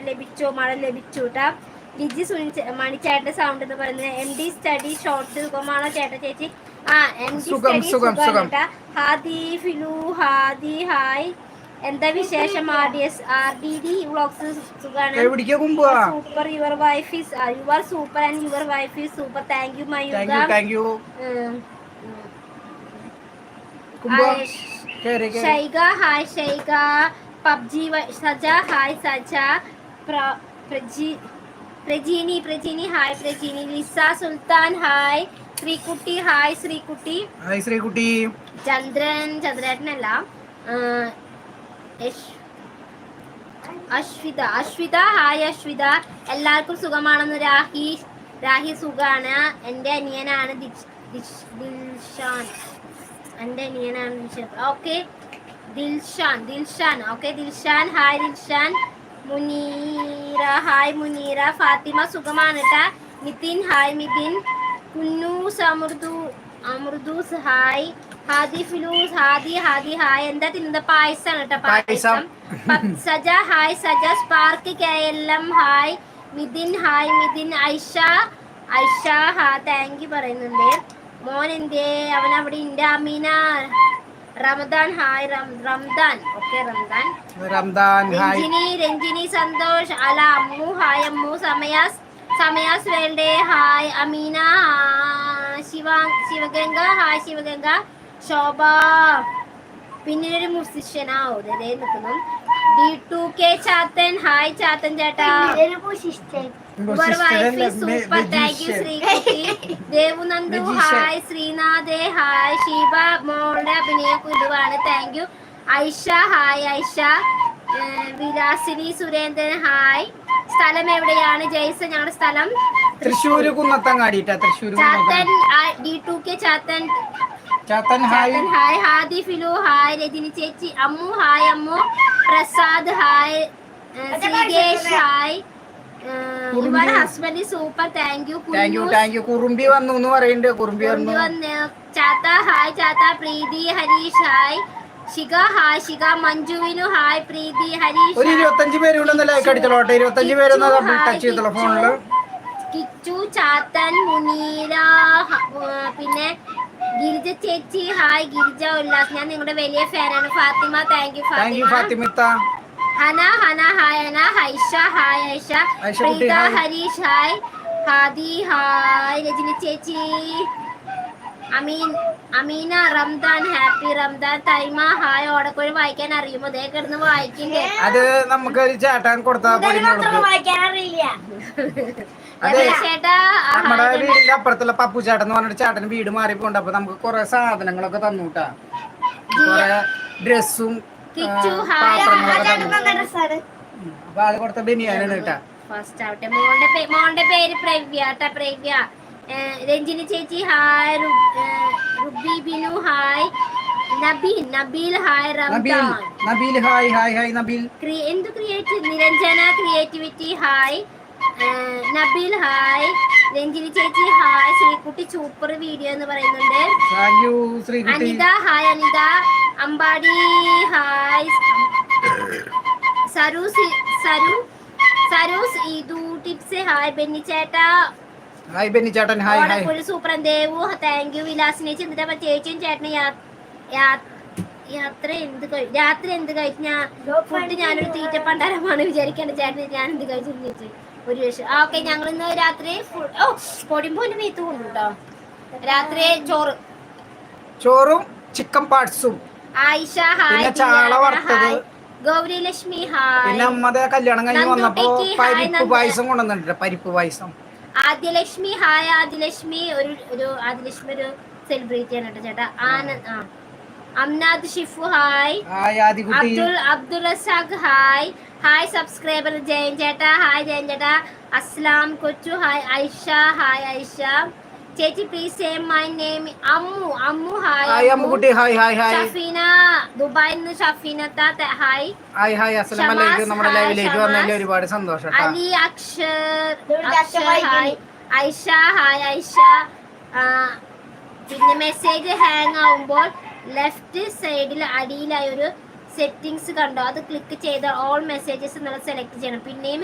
ലഭിച്ചു മഴ ലഭിച്ചു കേട്ടാ. ലിജി മണിച്ചേട്ടന്റെ സൗണ്ട് എന്ന് പറയുന്നത് MD സ്റ്റഡി ഷോർട്സ് സുഖമാണോ ചേട്ടാ ചേച്ചി? MD സ്റ്റഡി സുഖം കേട്ടാ. ഹാദി ഫിലു ഹാദി ഹായ്, എന്താ വിശേഷം? RDD വ്ളോഗ്സ് സുഖാണ്. Super, your wife is you are super and your wife is super. Thank you Mayuka. Shaiga hi Shaiga. PUBG Saja hi Saja. Prajeeni hi Prajeeni. Lisa Sulthan hi. Sreekutty hi Sreekutty. ചന്ദ്രേട്ടനല്ല, അശ്വിത ഹായ് അശ്വിത. എല്ലാവർക്കും സുഖമാണെന്ന്. രാഹി സുഖാണ്. എൻ്റെ അനിയനാണ് Dilshan. Okay Dilshan. Okay Dilshan hi Dilshan. Muneera hi Muneera. Fathima സുഖമാണ് കേട്ടാ. Nithin hi Nithin. Kunnoos Amrudoos hi. Hadi Filoos Hadi hi. എന്താ തിന്നത്? പായസാണ് കേട്ടോ, payasam. Saja hi Saja. Spark KLM hi. Mithin hi Mithin. Aisha thank you പറയുന്നുണ്ട്. മോൻ എന്തേ? അവൻ അവിടെ ഉണ്ട്. അമീന. റമദാൻ ഹായ് റംദാൻ. ഓക്കെ റംദാൻ. രഞ്ജിനി സന്തോഷ്. അല അമ്മു ഹായ് അമ്മു. സമയാസ് വേൾഡേ ഹായ്. അമീന. ശിവഗംഗ ഹായ് ശിവഗംഗ. ശോഭ പിന്നൊരു മ്യൂസിഷ്യനാ നിൽക്കുന്നു. D2K ചാത്തൻ ഹായ് ചാത്തൻ ചേട്ടാ. Super thank you Sreekutty. Devunandu hi. ശ്രീനാഥേ ഹായ്. ഷീബ മോളുടെ അഭിനയം ഇതുവാണ്. Thank you. Aisha hi Aisha. Vilasini Surendran hi. സ്ഥലം എവിടെയാണ് ജയ്സൺ? ഞങ്ങളുടെ സ്ഥലം Thrissur Kunnathangadi. Chathan D2K Chathan hi. Hadi Filu hi. Rajani ചേച്ചി. Ammu hi Ammu. Prasad hi. Sreekesh hi. ഇവരുടെ ഹസ്ബൻഡ് സൂപ്പർ താങ്ക് യു. കുറുമ്പി വന്നു എന്ന് പറയുന്നുണ്ട്. കുറുമ്പി വന്നു. ചാത്ത ഹായ് ചാത്ത. പ്രീതി ഹരീഷ് ഹായ്. ശിഖ ഹായ് ശിഖ. മഞ്ജുവിനു ഹായ്. പ്രീതി ഹരീഷ്. ഒരു 25 പേരുണ്ടെന്ന് ലൈക്ക് അടിച്ചോട്ടെ. 25 പേരൊന്ന് ടച്ച് ചെയ്തോളൂ ഫോണില്. കിച്ചു ചാത്തൻ മുനീര. പിന്നെ ഗിരിജ ചേച്ചി ഹായ്. ഗിരിജ ഉല്ലാസ്. ഞാൻ നിങ്ങളുടെ വലിയ ഫാനാണ്. ഫാത്തിമ താങ്ക് യു ഫാത്തിമിത്ത. Hana hi Hana. Haisha hi Haisha. Preetha Harish hi. Hadi hi. Rajani ചേച്ചി. അമീന റംദാൻ ഹാപ്പി റംദാൻ. തൈമ ഹായ്. ഓടക്കുഴി വായിക്കാൻ അറിയുമോ? ദേ കിടന്ന് വായിക്കണ്ടേ. അത് നമുക്ക് ചേട്ടാൻ കൊടുത്താൽ നമ്മുടെ വീടിന്റെ അപ്പുറത്തുള്ള പപ്പു ചേട്ടൻ എന്ന് പറഞ്ഞിട്ട് ചേട്ടന് വീട് മാറിപ്പോണ്ട്. അപ്പൊ നമുക്ക് കുറെ സാധനങ്ങളൊക്കെ തന്നൂട്ടാ. കുറെ ഡ്രസ്സും പാത്രങ്ങളൊക്കെ തന്നു. അപ്പൊ അത് കൊടുത്ത ബനിയാനാണ് കേട്ടാ. ഫസ്റ്റ് ആവട്ടെ. മോളുടെ പേര് പ്രവ്യ. രഞ്ജിനി ചേച്ചി hi. Ruby Binu hi. Nabeel hi. Nabeel hi Nabeel. എന്ത് Niranjana creativity hi. Nabeel hi. Ranjini ചേച്ചി ഹായ്. ശ്രീകുട്ടി സൂപ്പർ വീഡിയോ എന്ന് പറയുന്നുണ്ട്. അനിത ഹായ് അനിത. അമ്പാടി ഹായ്. സരൂസ് ഇതു ടിപ്സ് ഹായ്. ബെന്നിച്ചേട്ടാ ഹായ്. ബെന്നിച്ചേട്ടൻ hi. Super. Devu thank you. വിലാസിനെ ചിന്തിച്ച ചേച്ചിയും ചേട്ടനും രാത്രി എന്ത് കഴിച്ചു? ഫുഡ് ഞാനൊരു തീറ്റ പണ്ടാരമാണ് വിചാരിക്കേണ്ട. ചേട്ടന് ഞാൻ എന്ത് കഴിച്ചു ഒരു വർഷം. ഓക്കെ ഞങ്ങൾ ഇന്ന് രാത്രി പൊടിമ്പോന്റെ മീത്ത് കൊണ്ടു കേട്ടോ. രാത്രി ചോറും ചിക്കൻ പാർട്സും. ആയിഷ ഹായ്. ചാള വറുത്തത്. ഗൗരി ലക്ഷ്മി ഹായ്. പിന്നെ അമ്മയുടെ കല്യാണം കഴിഞ്ഞ് വന്നപ്പോ പരിപ്പ് പായസം കൊണ്ടുവന്നിട്ടുണ്ട്. പരിപ്പ് പായസം. ആദ്യലക്ഷ്മി ഹായ്. ആദ്യലക്ഷ്മി ഒരു സെലിബ്രിറ്റി ആണ് കേട്ടോ ചേട്ടാ. Amnad Shifu hi. Abdul Razak hi. Hi subscriber Jayan ചേട്ടാ ഹായ്. ജയൻ ചേട്ടാ. അസ്ലാം കൊച്ചു ഹായ്. ഐഷ ഹായ് ഐഷ. ചേച്ചി please say my name. Ammu hi. Ammukutty hi. Shafeena ദുബായിൽ നിന്ന്. ഷഫീന ഹായ്. അസ്സലാമു അലൈക്കും. നമ്മുടെ ലൈവിലേക്ക് വന്നതിൽ ഒരുപാട് സന്തോഷം. അലി അക്ഷർ ഹായ്. ഐഷ ഹായ് ഐഷ. പിന്നെ മെസ്സേജ് ഹാങ് ആവുമ്പോൾ ലെഫ്റ്റ് സൈഡിൽ അടിയിലായി ഒരു സെറ്റിങ്സ് കണ്ടോ, അത് ക്ലിക്ക് ചെയ്ത് ഓൾ മെസ്സേജസ് എന്നുള്ള സെലക്ട് ചെയ്യണം. പിന്നെയും